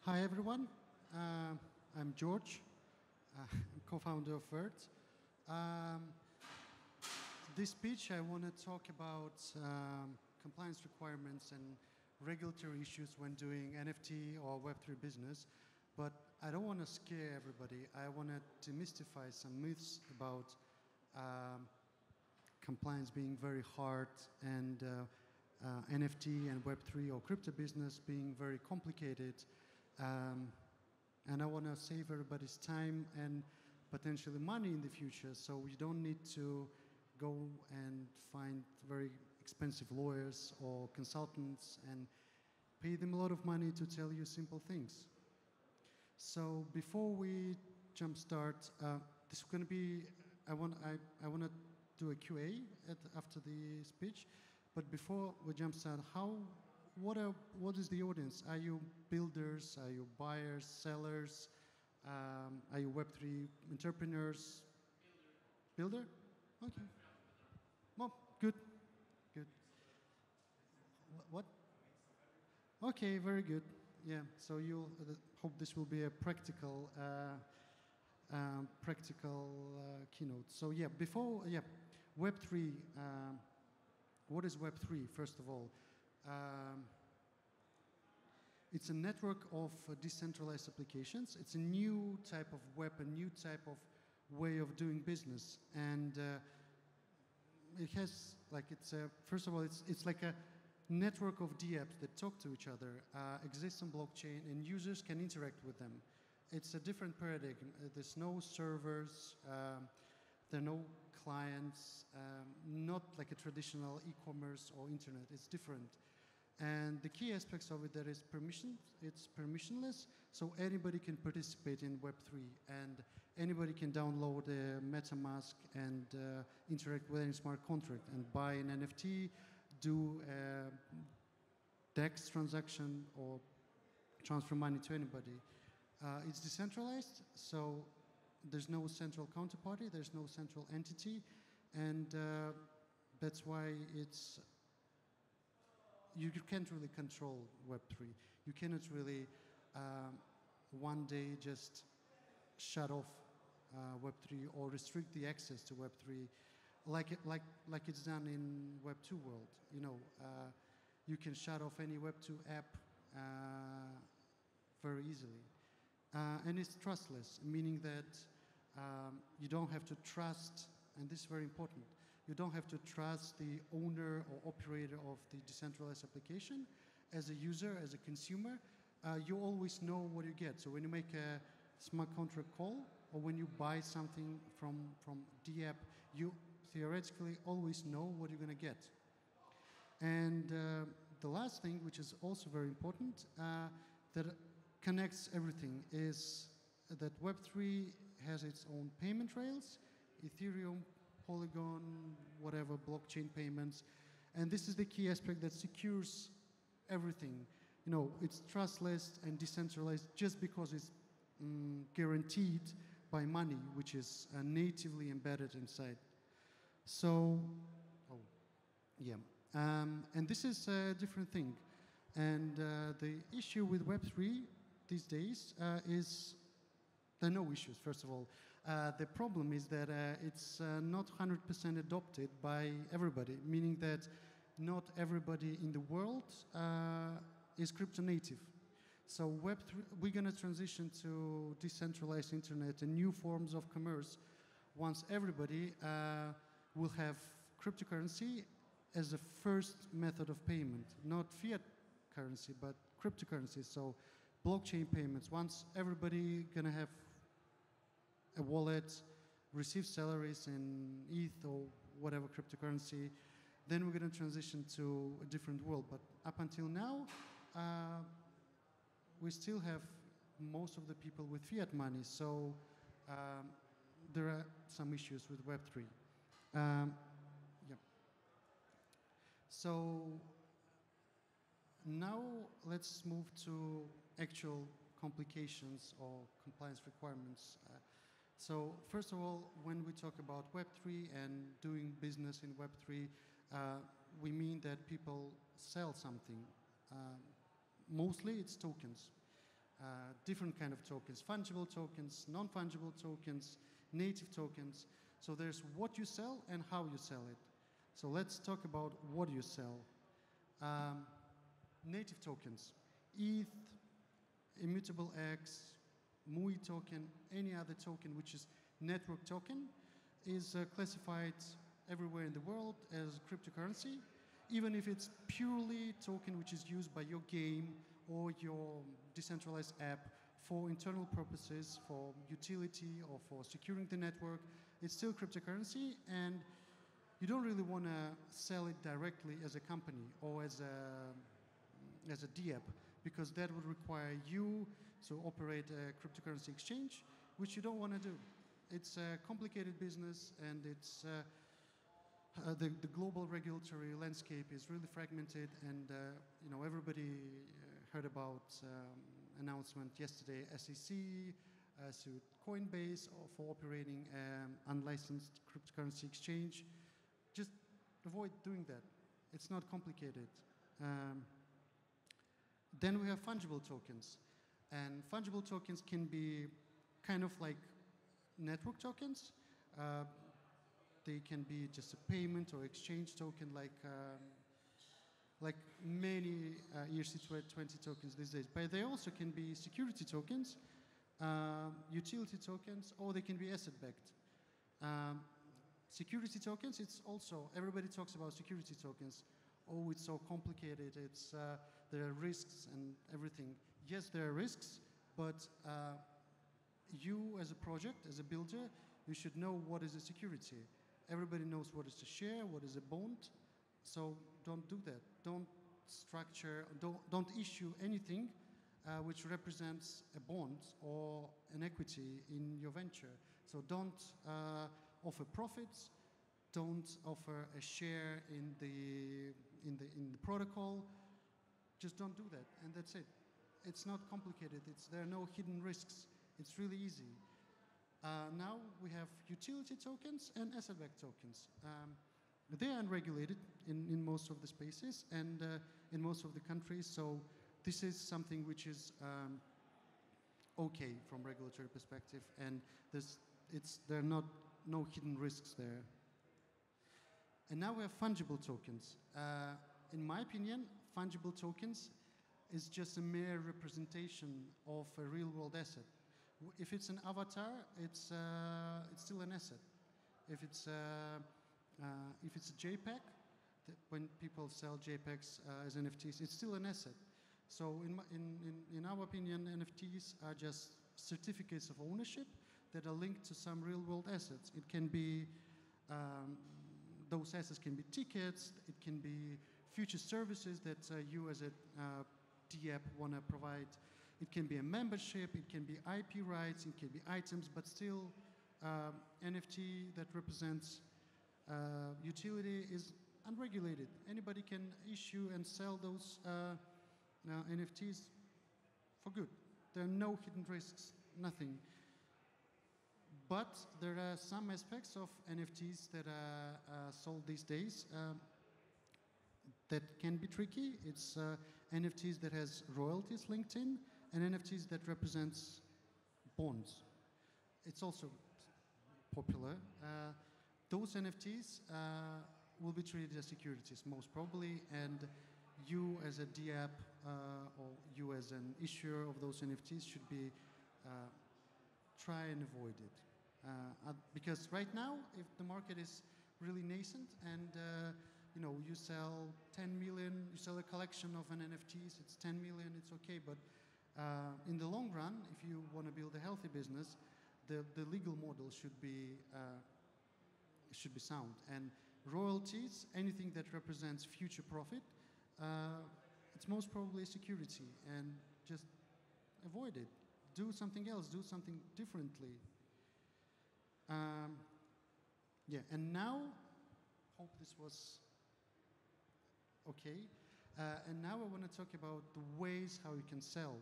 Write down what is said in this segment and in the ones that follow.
Hi everyone, I'm George, I'm co-founder of Wert. This speech I want to talk about compliance requirements and regulatory issues when doing NFT or Web3 business, but I don't want to scare everybody. I want to demystify some myths about compliance being very hard and NFT and Web3 or crypto business being very complicated. And I want to save everybody's time and potentially money in the future, so we don't need to go and find very expensive lawyers or consultants and pay them a lot of money to tell you simple things. So before we jumpstart, this is going to be, I want to do a QA after the speech, but before we jumpstart, what is the audience? Are you builders? Are you buyers, sellers? Are you Web3 entrepreneurs? Builder? Okay. Well, good. What? Okay, very good. Yeah, so you'll hope this will be a practical keynote. So yeah, Web3, what is Web3, first of all? It's a network of decentralized applications. It's a new type of web, a new type of way of doing business. And it has, first of all, it's like a network of dApps that talk to each other, exist on blockchain, and users can interact with them. It's a different paradigm. There's no servers, there are no clients, not like a traditional e-commerce or internet. It's different. And the key aspects of it, there is permission. It's permissionless, so anybody can participate in Web3, and anybody can download a MetaMask and interact with any smart contract and buy an NFT, do a DEX transaction, or transfer money to anybody. It's decentralized, so there's no central counterparty, there's no central entity, and that's why you can't really control Web3. You cannot really one day just shut off Web3 or restrict the access to Web3 like it's done in Web2 world. You can shut off any Web2 app very easily. And it's trustless, meaning that you don't have to trust, and this is very important, you don't have to trust the owner or operator of the decentralized application. As a user, as a consumer, you always know what you get. So when you make a smart contract call or when you buy something from dApp, you theoretically always know what you're going to get. And the last thing, which is also very important, that connects everything, is that Web3 has its own payment rails, Ethereum, Polygon, whatever, blockchain payments. And this is the key aspect that secures everything. It's trustless and decentralized just because it's guaranteed by money, which is natively embedded inside. So, and this is a different thing. And the issue with Web3 these days is there are no issues, first of all. The problem is that it's not 100% adopted by everybody, meaning that not everybody in the world is crypto native. So Web3, we're going to transition to decentralized internet and new forms of commerce once everybody will have cryptocurrency as a first method of payment, not fiat currency, but cryptocurrency. So blockchain payments, once everybody going to have a wallet, receive salaries in ETH or whatever cryptocurrency, then we're going to transition to a different world. But up until now, we still have most of the people with fiat money, so there are some issues with Web3. So now let's move to actual complications or compliance requirements. So first of all, when we talk about Web3 and doing business in Web3, we mean that people sell something. Mostly it's tokens. different kind of tokens, fungible tokens, non-fungible tokens, native tokens. So there's what you sell and how you sell it. So let's talk about what you sell. Native tokens, ETH, Immutable X, MUI token, any other token which is network token is classified everywhere in the world as cryptocurrency, even if it's purely token which is used by your game or your decentralized app for internal purposes, for utility or for securing the network. It's still cryptocurrency, and you don't really want to sell it directly as a company or as a DApp, because that would require you to operate a cryptocurrency exchange, which you don't want to do. It's a complicated business, and it's the global regulatory landscape is really fragmented, and everybody heard about announcement yesterday. SEC sued Coinbase for operating unlicensed cryptocurrency exchange. Just avoid doing that. It's not complicated. Then we have fungible tokens. And fungible tokens can be kind of like network tokens. They can be just a payment or exchange token like many ERC20 tokens these days. But they also can be security tokens, utility tokens, or they can be asset-backed. Security tokens, it's also, everybody talks about security tokens. Oh, it's so complicated, there are risks and everything. Yes, there are risks, but you as a project, as a builder, you should know what is a security. Everybody knows what is a share, what is a bond, so don't do that. Don't structure, don't issue anything which represents a bond or an equity in your venture. So don't offer profits, don't offer a share in the protocol. Just don't do that, and that's it. It's not complicated. There are no hidden risks. It's really easy. Now we have utility tokens and asset-backed tokens. They are unregulated in most of the spaces and in most of the countries. So this is something which is okay from regulatory perspective, and there are no hidden risks there. And now we have fungible tokens. In my opinion, fungible tokens is just a mere representation of a real-world asset. If it's an avatar, it's still an asset. If it's a JPEG, when people sell JPEGs as NFTs, it's still an asset. So in our opinion, NFTs are just certificates of ownership that are linked to some real-world assets. It can be those assets can be tickets. It can be future services that you as a DApp want to provide. It can be a membership. It can be IP rights. It can be items, but still NFT that represents utility is unregulated. Anybody can issue and sell those NFTs for good. There are no hidden risks, nothing. But there are some aspects of NFTs that are sold these days that can be tricky. It's NFTs that has royalties linked in, and NFTs that represents bonds. It's also popular. Those NFTs will be treated as securities, most probably, and you as a DApp or you as an issuer of those NFTs should be try and avoid it. Because right now, if the market is really nascent and you sell 10 million, you sell a collection of an NFTs, it's 10 million, it's okay. But in the long run, if you want to build a healthy business, the legal model should be sound. And royalties, anything that represents future profit, it's most probably a security. And just avoid it. Do something else. Do something differently. And now, hope this was okay. And now I want to talk about the ways how you can sell.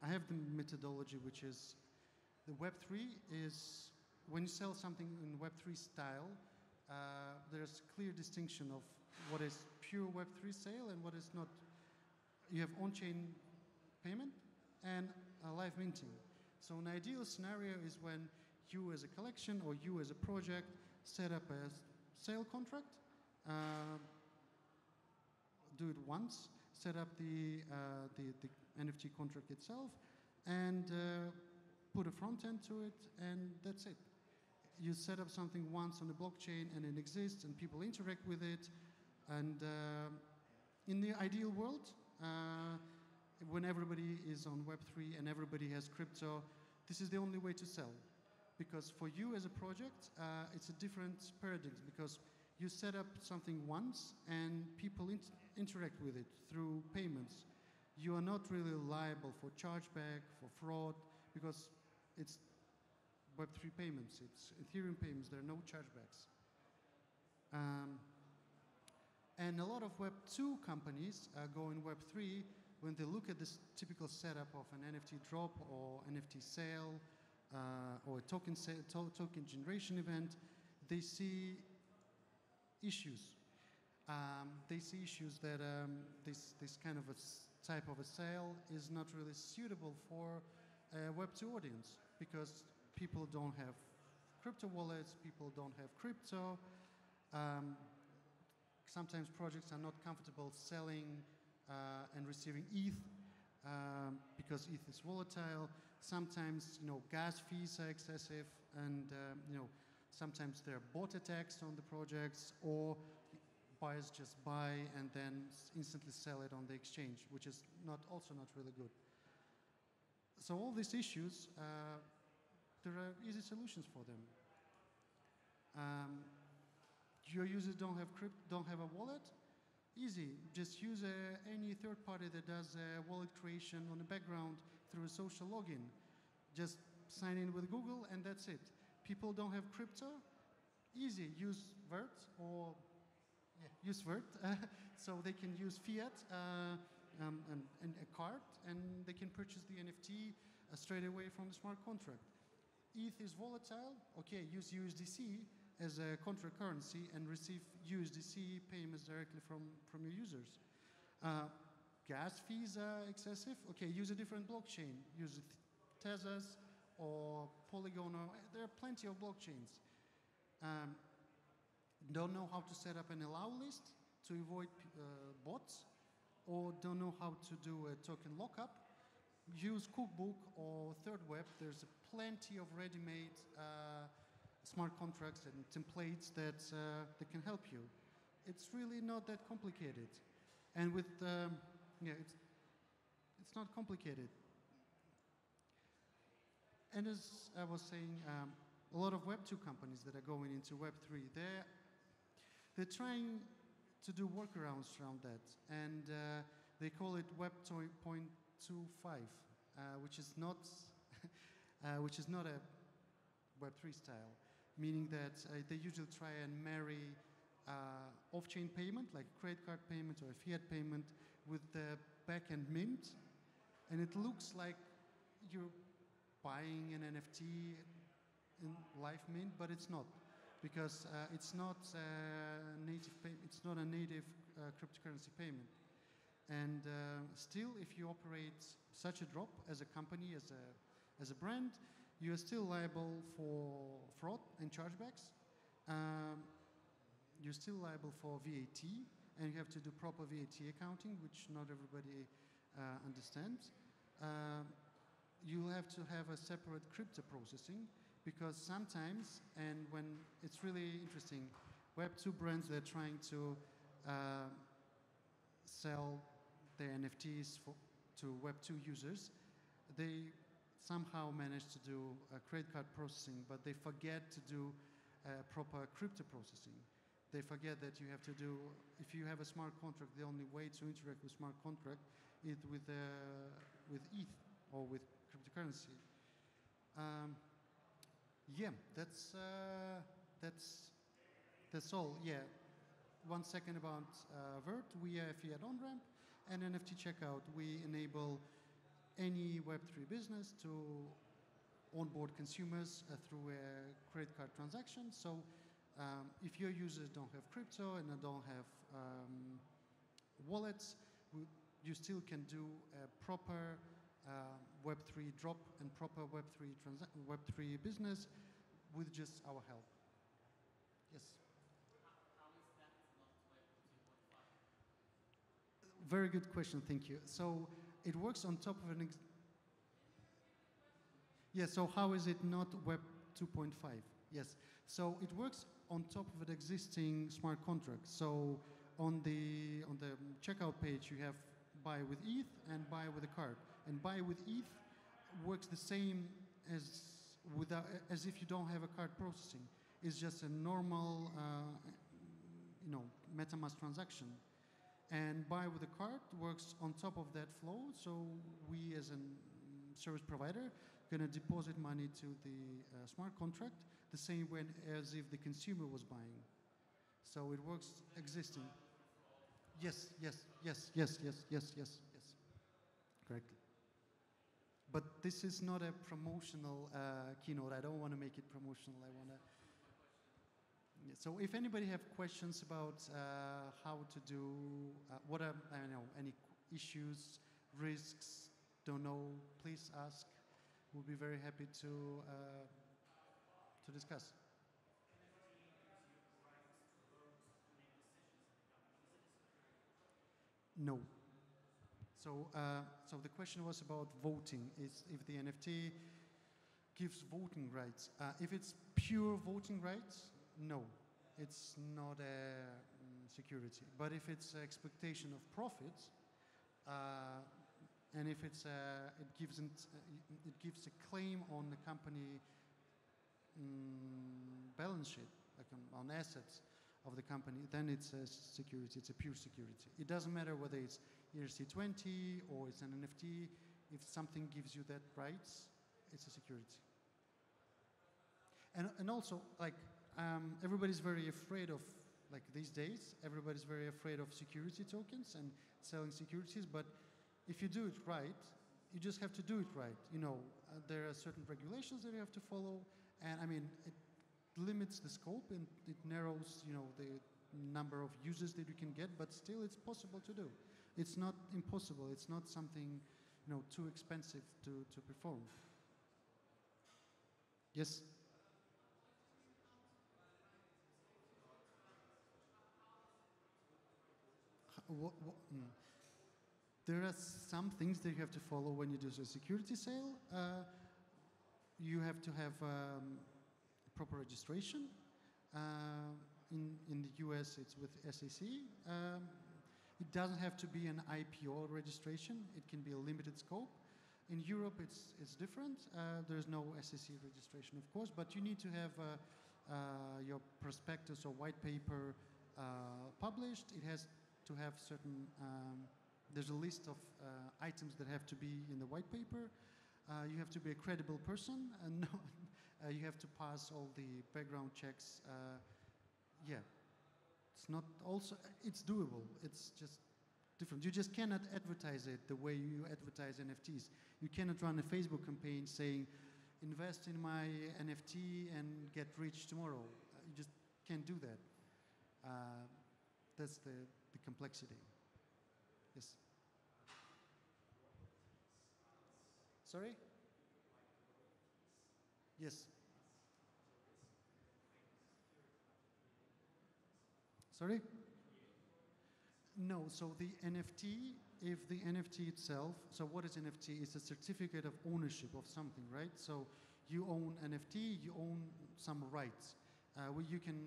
I have the methodology, which is the Web3 is when you sell something in Web3 style, there's clear distinction of what is pure Web3 sale and what is not. You have on-chain payment and live minting. So an ideal scenario is when you as a collection or you as a project set up a sale contract, do it once, set up the NFT contract itself, and put a front end to it, and that's it. You set up something once on the blockchain and it exists and people interact with it. And in the ideal world, when everybody is on Web3 and everybody has crypto, this is the only way to sell. Because for you as a project, it's a different paradigm because you set up something once and people interact with it through payments. You are not really liable for chargeback, for fraud, because it's Web3 payments, it's Ethereum payments, there are no chargebacks. And a lot of Web2 companies go in Web3 when they look at this typical setup of an NFT drop or NFT sale or a token generation event, they see issues. They see issues that this kind of a type of a sale is not really suitable for a Web2 audience because people don't have crypto wallets, people don't have crypto. Sometimes projects are not comfortable selling and receiving ETH because ETH is volatile. Sometimes, gas fees are excessive, and sometimes there are bot attacks on the projects, or buyers just buy and then instantly sell it on the exchange, which is also not really good. So all these issues, there are easy solutions for them. Your users don't have a wallet? Easy. Just use any third party that does wallet creation on the background through a social login. Just sign in with Google and that's it. People don't have crypto? Easy. Use Wert or use Wert so they can use fiat and a card and they can purchase the NFT straight away from the smart contract. ETH is volatile? Okay, use USDC as a contract currency and receive USDC payments directly from your users. Gas fees are excessive? Okay, use a different blockchain. Use Tezos or Polygon. There are plenty of blockchains. Don't know how to set up an allow list to avoid bots, or don't know how to do a token lockup? Use Cookbook or Third Web. There's plenty of ready-made smart contracts and templates that can help you. It's really not that complicated. And with, it's not complicated. And as I was saying, a lot of Web2 companies that are going into Web3, they're trying to do workarounds around that. And they call it Web 2.25, which is not a Web3 style. Meaning that they usually try and marry off-chain payment, like credit card payment or a fiat payment, with the back-end mint. And it looks like you're buying an NFT in live mint, but it's not. Because it's not a native cryptocurrency payment. And still, if you operate such a drop as a company, as a brand, you are still liable for fraud and chargebacks. You're still liable for VAT, and you have to do proper VAT accounting, which not everybody understands. You have to have a separate crypto processing, because sometimes, and when it's really interesting, Web2 brands, they're trying to sell their NFTs to Web2 users. They somehow manage to do credit card processing, but they forget to do proper crypto processing. They forget that you have to do, if you have a smart contract, the only way to interact with smart contract is with ETH or with cryptocurrency. Yeah, that's all. Yeah, 1 second about Wert. We are a fiat on-ramp and NFT checkout. We enable any Web3 business to onboard consumers through a credit card transaction. So if your users don't have crypto and don't have wallets, you still can do a proper Web3 drop and proper Web3 business with just our help. Yes. How is that not Web 2.5? Very good question, thank you. So it works on top of an. Yeah, so how is it not Web 2.5? Yes, so it works on top of an existing smart contract. So on the checkout page, you have buy with ETH and buy with a card. And buy with ETH works the same as if you don't have a card processing. It's just a normal, MetaMask transaction. And buy with a card works on top of that flow. So we, as a service provider, gonna deposit money to the smart contract the same way as if the consumer was buying. So it works existing. Yes. Correctly. But this is not a promotional keynote. I don't want to make it promotional. I want to. Yeah, so if anybody have questions about how to do, what are, I don't know, any issues, risks, don't know, please ask. We'll be very happy to discuss. No. So, so the question was about voting. Is if the NFT gives voting rights. If it's pure voting rights, no, it's not a security. But if it's expectation of profits, and if it's it gives a claim on the company balance sheet, like on assets of the company, then it's a security. It's a pure security. It doesn't matter whether it's ERC20 or it's an NFT. If something gives you that rights, it's a security. And also, like, everybody's very afraid of, like these days, everybody's very afraid of security tokens and selling securities. But if you do it right, you just have to do it right. You know, there are certain regulations that you have to follow, and I mean, it limits the scope and it narrows, you know, the number of users that you can get. But still, it's possible to do. It's not impossible. It's not something, you know, too expensive to perform. Yes. There are some things that you have to follow when you do a security sale. You have to have proper registration. In the US, it's with SEC. It doesn't have to be an IPO registration. It can be a limited scope. In Europe, it's different. There's no SEC registration, of course, but you need to have your prospectus or white paper published. It has to have certain, there's a list of items that have to be in the white paper. You have to be a credible person, and you have to pass all the background checks. Yeah, it's not also, it's doable. It's just different. You just cannot advertise it the way you advertise NFTs. You cannot run a Facebook campaign saying, invest in my NFT and get rich tomorrow. You just can't do that. That's the complexity. Yes. Sorry? Yes. Sorry? No, so the NFT, if the NFT itself, so what is NFT? It's a certificate of ownership of something, right? So you own NFT, you own some rights. You can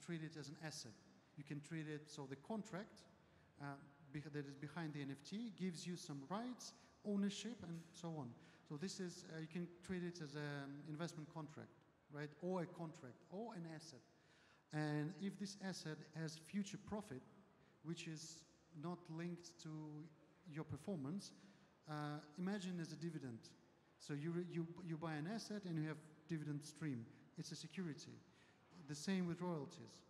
treat it as an asset. You can treat it, so the contract that is behind the NFT gives you some rights, ownership, and so on. So this is, you can treat it as an investment contract, right? Or a contract, or an asset. And if this asset has future profit, which is not linked to your performance, imagine as a dividend. So you buy an asset and you have dividend stream. It's a security. The same with royalties.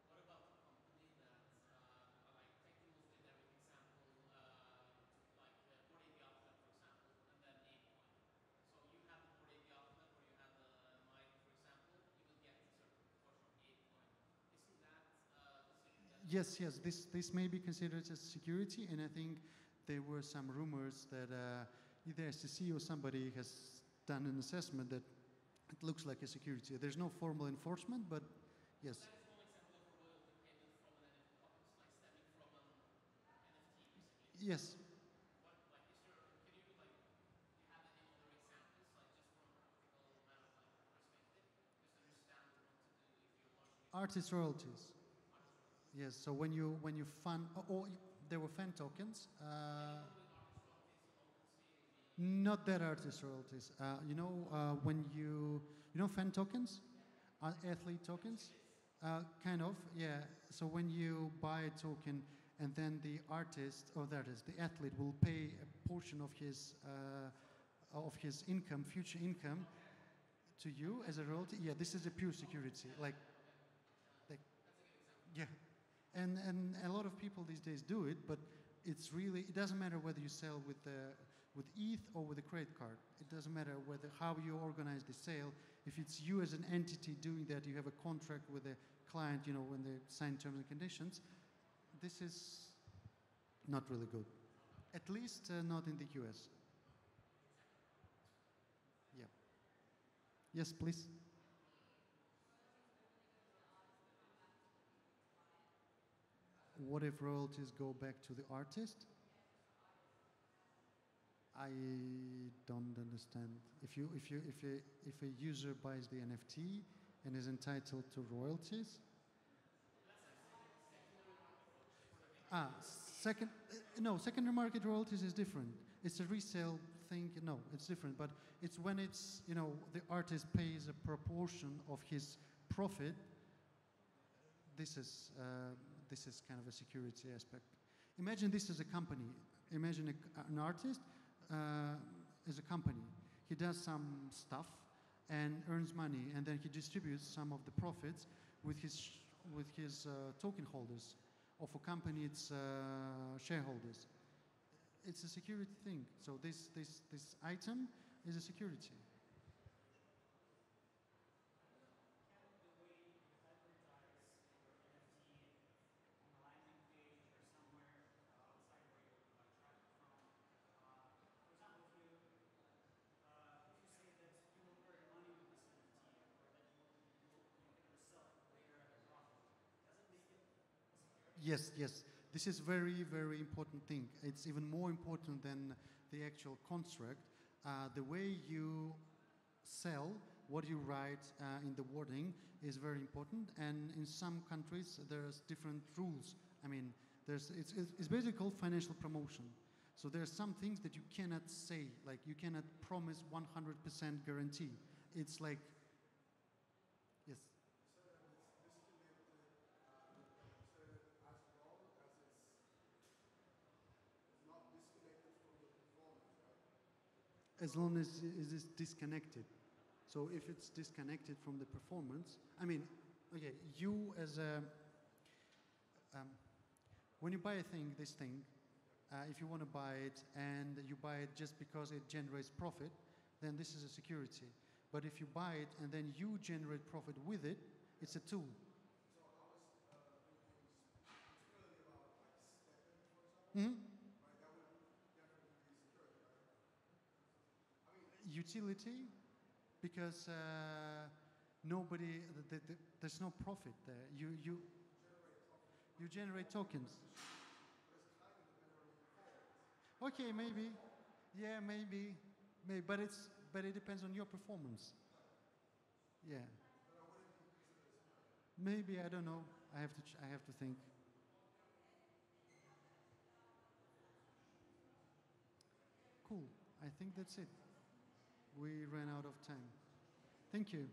What about a company that, like taking most generic example, like Bored Ape Yacht Club, for example, and then ApeCoin. So you have the Bored Ape Yacht Club, or you have the Nike, for example, you will get a certain portion of ApeCoin. Isn't that Yes, yes, this may be considered as security, and I think there were some rumors that either SEC or somebody has done an assessment that it looks like a security. There's no formal enforcement, but yes. That is one example of a royalty payment from an like stemming from an NFT, basically. Yes. What, like, is there? Can you like? Do you have any other examples, like just from a practical matter, like perspective, just understand what to do if you're launching? Artist royalties. Yes. So when you fund, there were fan tokens. Not that artist royalties. When you know fan tokens, athlete tokens, kind of, yeah. So when you buy a token, and then the artist, or that is the athlete, will pay a portion of his income, future income, to you as a royalty. Yeah, this is a pure security. Like, yeah. And a lot of people these days do it, but it doesn't matter whether you sell with ETH or with a credit card. It doesn't matter how you organize the sale. If it's you as an entity doing that, you have a contract with a client, when they sign terms and conditions, this is not really good. At least not in the US. Yeah. Yes, please. What if royalties go back to the artist? I don't understand. If a user buys the NFT and is entitled to royalties, secondary market royalties is different. It's a resale thing. No, it's different. But it's when the artist pays a proportion of his profit. This is kind of a security aspect. Imagine this as a company. Imagine an artist is a company. He does some stuff and earns money, and then he distributes some of the profits with his token holders, or for company it's shareholders. It's a security thing. So this item is a security. Yes, yes. This is very, very important thing. It's even more important than the actual construct. The way you sell, what you write in the wording is very important. And in some countries, there's different rules. I mean, it's basically called financial promotion. So there are some things that you cannot say, like you cannot promise 100% guarantee. It's like, yes. As long as it is disconnected. So if it's disconnected from the performance, I mean, okay, you as a, when you buy this thing, if you want to buy it and you buy it just because it generates profit, then this is a security. But if you buy it and then you generate profit with it, it's a tool. Mm-hmm. Utility, because there's no profit there. You generate tokens. Okay, maybe, yeah, maybe, but it depends on your performance. Yeah. Maybe, I don't know. I have to think. Cool. I think that's it. We ran out of time. Thank you.